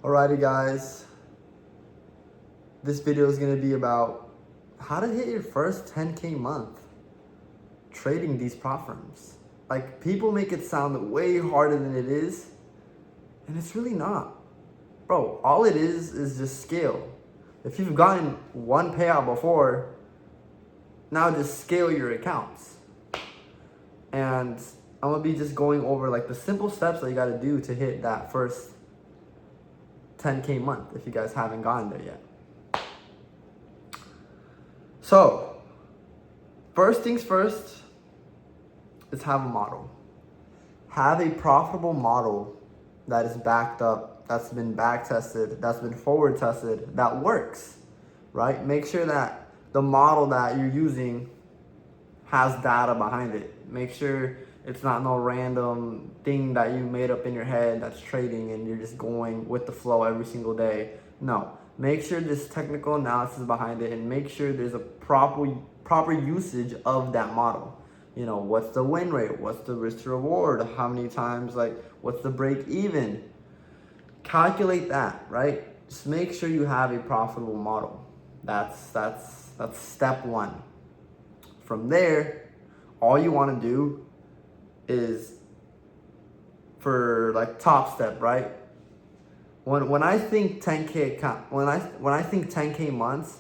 Alrighty guys, this video is going to be about how to hit your first 10K month trading these prop firms. Like, people make it sound way harder than it is, and it's really not. Bro, all it is just scale. If you've gotten one payout before, now just scale your accounts. And I'm going to be just going over like the simple steps that you got to do to hit that first 10K month if you guys haven't gotten there yet. So, first things first is have a model. Have a profitable model that is backed up, that's been back tested, that's been forward tested, that works, right? Make sure that the model that you're using has data behind it. Make sure it's not no random thing that you made up in your head that's trading and you're just going with the flow every single day. No, make sure there's technical analysis behind it and make sure there's a proper usage of that model. You know, what's the win rate? What's the risk to reward? How many times, like, what's the break even? Calculate that, right? Just make sure you have a profitable model. That's step one. From there, all you want to do is, for like top step, right? When I think 10K account, when I think 10K months,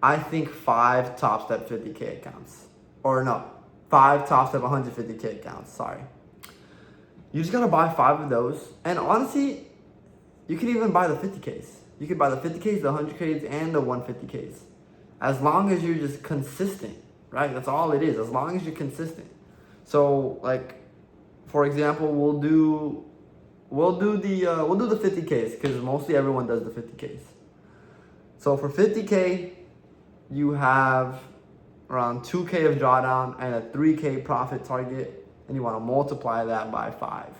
I think 5 top step 50K accounts. Or no, 5 top step 150K accounts, sorry. You just gotta buy 5 of those. And honestly, you could even buy the 50Ks. You could buy the 50Ks, the 100Ks, and the 150Ks. As long as you're just consistent, right? That's all it is, as long as you're consistent. So, like, for example, we'll do the 50Ks because mostly everyone does the 50Ks. So for 50K, you have around 2K of drawdown and a 3K profit target, and you want to multiply that by 5.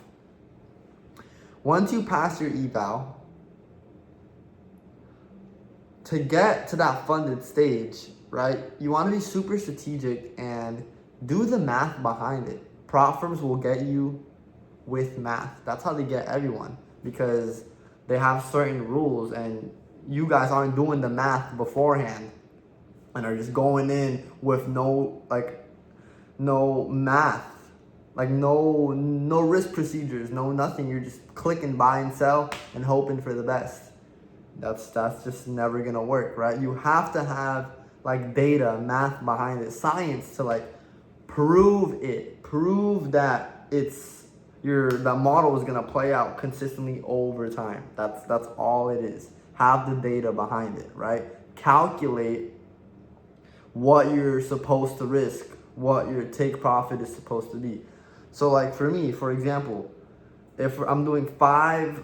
Once you pass your eval, to get to that funded stage, right, you want to be super strategic and do the math behind it. Prop firms will get you with math. That's how they get everyone, because they have certain rules and you guys aren't doing the math beforehand and are just going in with no math, like no risk procedures, no nothing. You're just clicking buy and sell and hoping for the best. That's just never gonna work, right? You have to have like data, math behind it, science to like prove that the model is gonna play out consistently over time. That's all it is. Have the data behind it, right? Calculate what you're supposed to risk, what your take profit is supposed to be. So like for me, for example, if I'm doing 5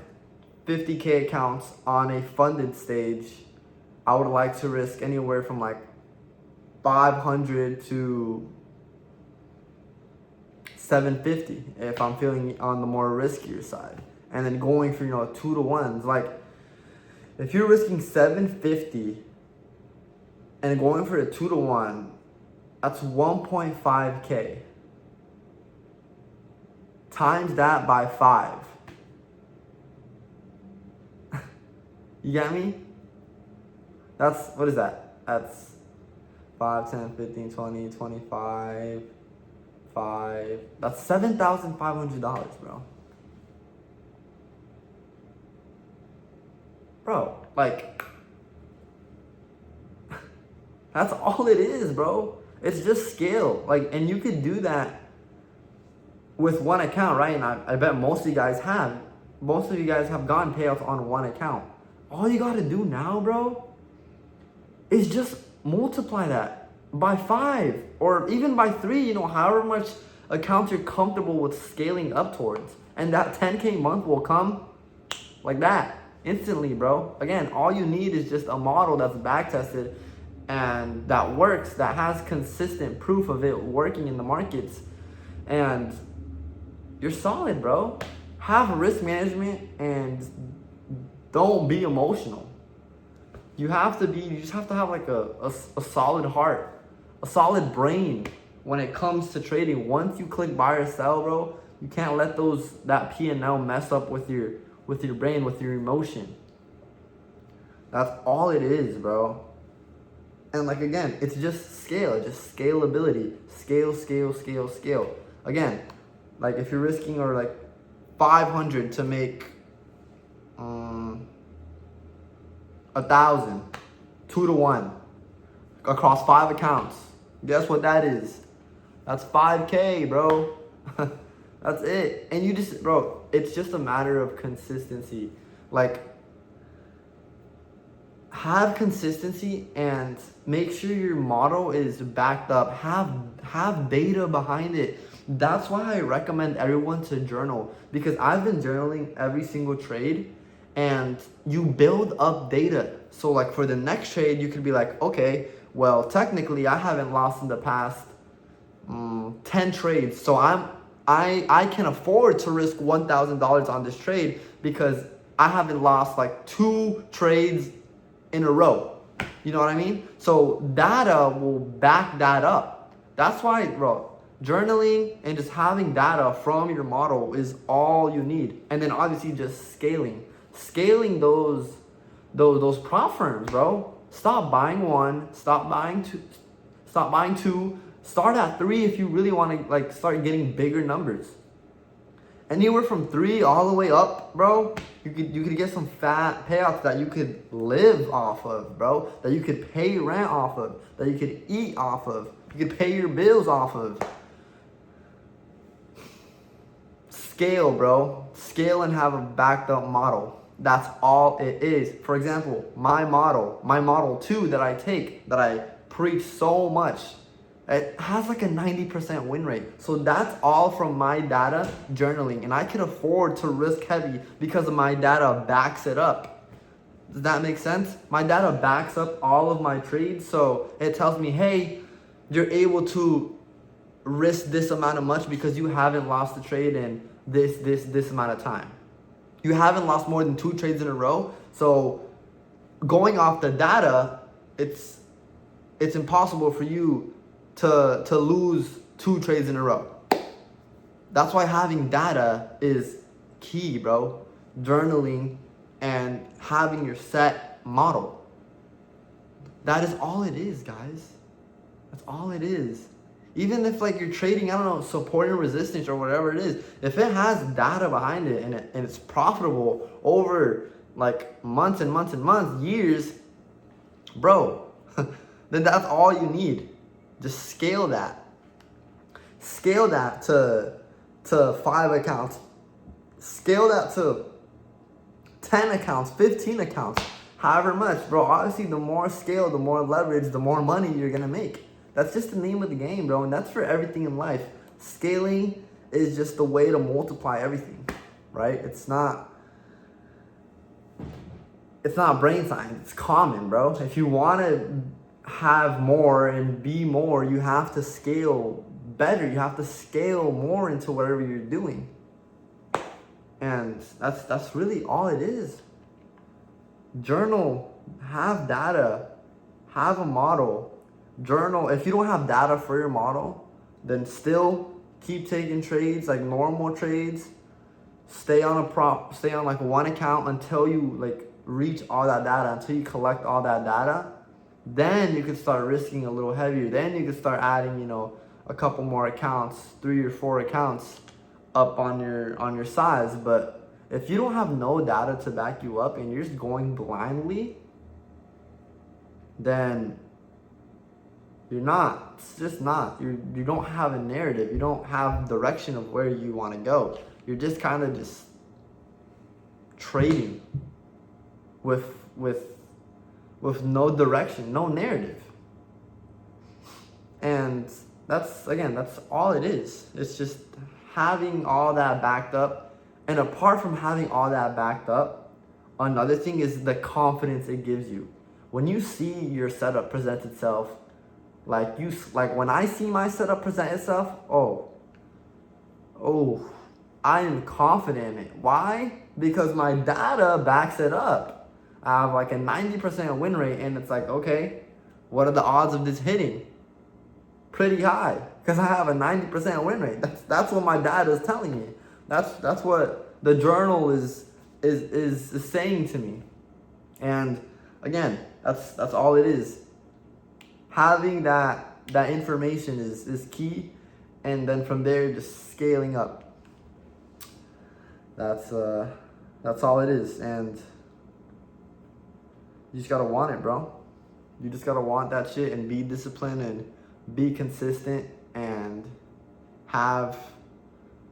50K accounts on a funded stage, I would like to risk anywhere from like 500 to 750 if I'm feeling on the more riskier side. And then going for, 2 to 1s. Like, if you're risking 750 and going for a 2 to 1, that's 1.5K. Times that by 5. You get me? What is that? That's 5, 10, 15, 20, 25, 5. That's $7,500, bro. Bro, like, that's all it is, bro. It's just scale. Like, and you could do that with one account, right? And I bet most of you guys have. Most of you guys have gotten payouts on one account. All you gotta do now, bro, is just multiply that by 5 or even by 3, however much accounts you're comfortable with scaling up towards. And that 10K month will come like that instantly, bro. Again, all you need is just a model that's back tested and that works, that has consistent proof of it working in the markets, and you're solid, bro. Have risk management and don't be emotional. You just have to have like a solid heart, a solid brain when it comes to trading. Once you click buy or sell, bro, you can't let that P&L mess up with your brain, with your emotion. That's all it is, bro. And like, again, it's just scale, just scalability. Scale. Again, like if you're risking or like 500 to make 1,000, 2 to 1 across 5 accounts. Guess what that is? That's 5K, bro. That's it. And you just, bro, it's just a matter of consistency. Like, have consistency and make sure your model is backed up. Have data behind it. That's why I recommend everyone to journal, because I've been journaling every single trade, and you build up data. So like for the next trade, you could be like, okay, well, technically I haven't lost in the past 10 trades. So I can afford to risk $1,000 on this trade because I haven't lost like 2 trades in a row. You know what I mean? So data will back that up. That's why, bro, journaling and just having data from your model is all you need. And then obviously just scaling those prop firms, bro. Stop buying 1, stop buying 2, start at 3 if you really want to like start getting bigger numbers. Anywhere from 3 all the way up, bro, you could get some fat payouts that you could live off of, bro. That you could pay rent off of, that you could eat off of, you could pay your bills off of. Scale, bro. Scale and have a backed up model. That's all it is. For example, my model 2 that I take, that I preach so much, it has like a 90% win rate. So that's all from my data journaling. And I can afford to risk heavy because of my data backs it up. Does that make sense? My data backs up all of my trades. So it tells me, hey, you're able to risk this amount of much because you haven't lost the trade in this amount of time. You haven't lost more than 2 trades in a row. So going off the data, it's impossible for you to lose 2 trades in a row. That's why having data is key, bro. Journaling and having your set model. That is all it is, guys. That's all it is. Even if like you're trading, I don't know, support and resistance or whatever it is, if it has data behind it and it's profitable over like months and months and months, years, bro, then that's all you need. Just scale that. Scale that to 5 accounts. Scale that to 10 accounts, 15 accounts, however much, bro. Obviously, the more scale, the more leverage, the more money you're gonna make. That's just the name of the game, bro, and that's for everything in life. Scaling is just the way to multiply everything, right? It's not brain science. It's common, bro. If you want to have more and be more, you have to scale better. You have to scale more into whatever you're doing. And that's really all it is. Journal, have data, have a model. Journal. If you don't have data for your model, then still keep taking trades, like normal trades. Stay on like 1 account until you like reach all that data, until you collect all that data. Then you can start risking a little heavier. Then you can start adding, you know, a couple more accounts, 3 or 4 accounts up on your size. But if you don't have no data to back you up and you're just going blindly, then you're not. It's just not. You don't have a narrative. You don't have direction of where you want to go. You're just kind of just trading with no direction, no narrative. And that's all it is. It's just having all that backed up. And apart from having all that backed up, another thing is the confidence it gives you. When you see your setup present itself, like when I see my setup present itself, I am confident in it. Why? Because my data backs it up. I have like a 90% win rate, and it's like, okay, what are the odds of this hitting? Pretty high, because I have a 90% win rate. That's what my data is telling me. That's what the journal is saying to me. And Again, that's all it is. Having that information is key, and then from there just scaling up. That's all it is, and you just gotta want it, bro. You just gotta want that shit and be disciplined and be consistent and have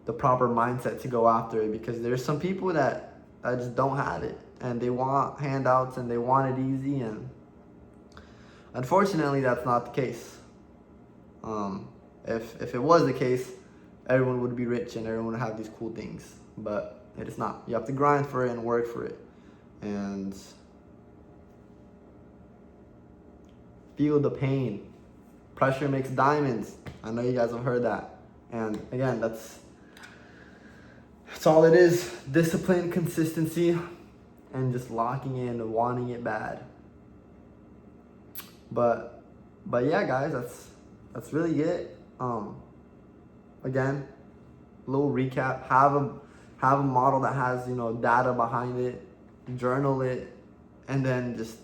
the proper mindset to go after it, because there's some people that just don't have it and they want handouts and they want it easy, and unfortunately that's not the case. If it was the case, everyone would be rich and everyone would have these cool things, but it is not. You have to grind for it and work for it and feel the pain. Pressure makes diamonds. I know you guys have heard that. And again, that's all it is. Discipline, consistency, and just locking in and wanting it bad. But yeah, guys, that's really it. Again, a little recap. Have a model that has, data behind it. Journal it, and then just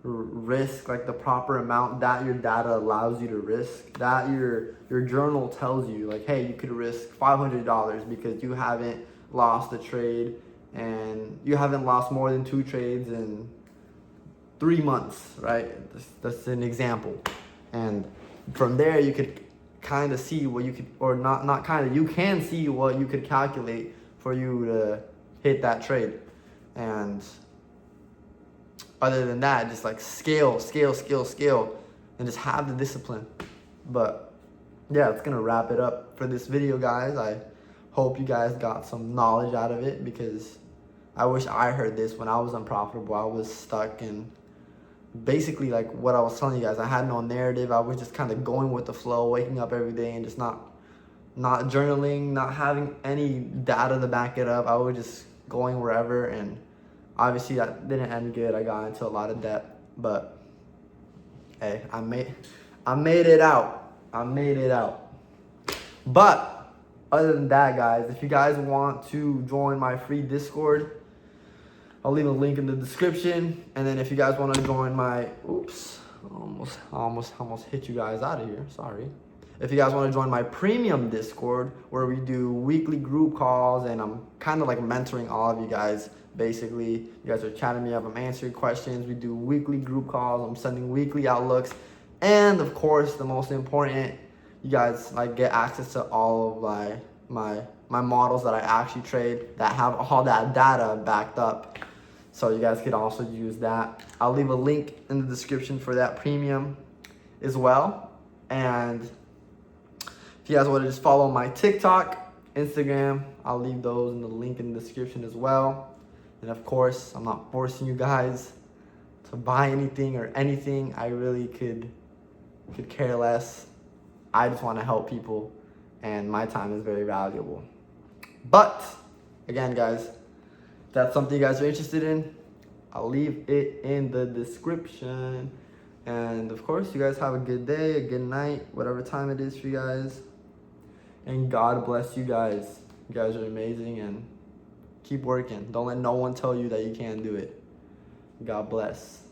risk like the proper amount that your data allows you to risk, that your journal tells you, like, hey, you could risk $500 because you haven't lost a trade and you haven't lost more than 2 trades in 3 months, right? That's an example. And from there you could kind of see what you could, or not kind of, you can see what you could calculate for you to hit that trade. And other than that, just like scale, and just have the discipline. But yeah, it's gonna wrap it up for this video, guys. I hope you guys got some knowledge out of it, because I wish I heard this when I was unprofitable. I was stuck in basically like what I was telling you guys. I had no narrative. I was just kind of going with the flow, waking up every day and just not journaling, not having any data to back it up. I was just going wherever, and obviously that didn't end good. I got into a lot of debt, but hey, I made it out. But other than that, guys, if you guys want to join my free Discord, I'll leave a link in the description. And then if you guys want to join my, almost hit you guys out of here. Sorry. If you guys want to join my premium Discord, where we do weekly group calls and I'm kind of like mentoring all of you guys. Basically, you guys are chatting me up, I'm answering questions. We do weekly group calls. I'm sending weekly outlooks. And of course, the most important, you guys like get access to all of my models that I actually trade that have all that data backed up. So you guys could also use that. I'll leave a link in the description for that premium as well. And if you guys want to just follow my TikTok, Instagram, I'll leave those in the link in the description as well. And of course, I'm not forcing you guys to buy anything or anything. I really could care less. I just want to help people, and my time is very valuable. But again, guys, if that's something you guys are interested in, I'll leave it in the description. And of course, you guys have a good day, a good night, whatever time it is for you guys. And God bless you guys. You guys are amazing, and keep working. Don't let no one tell you that you can't do it. God bless.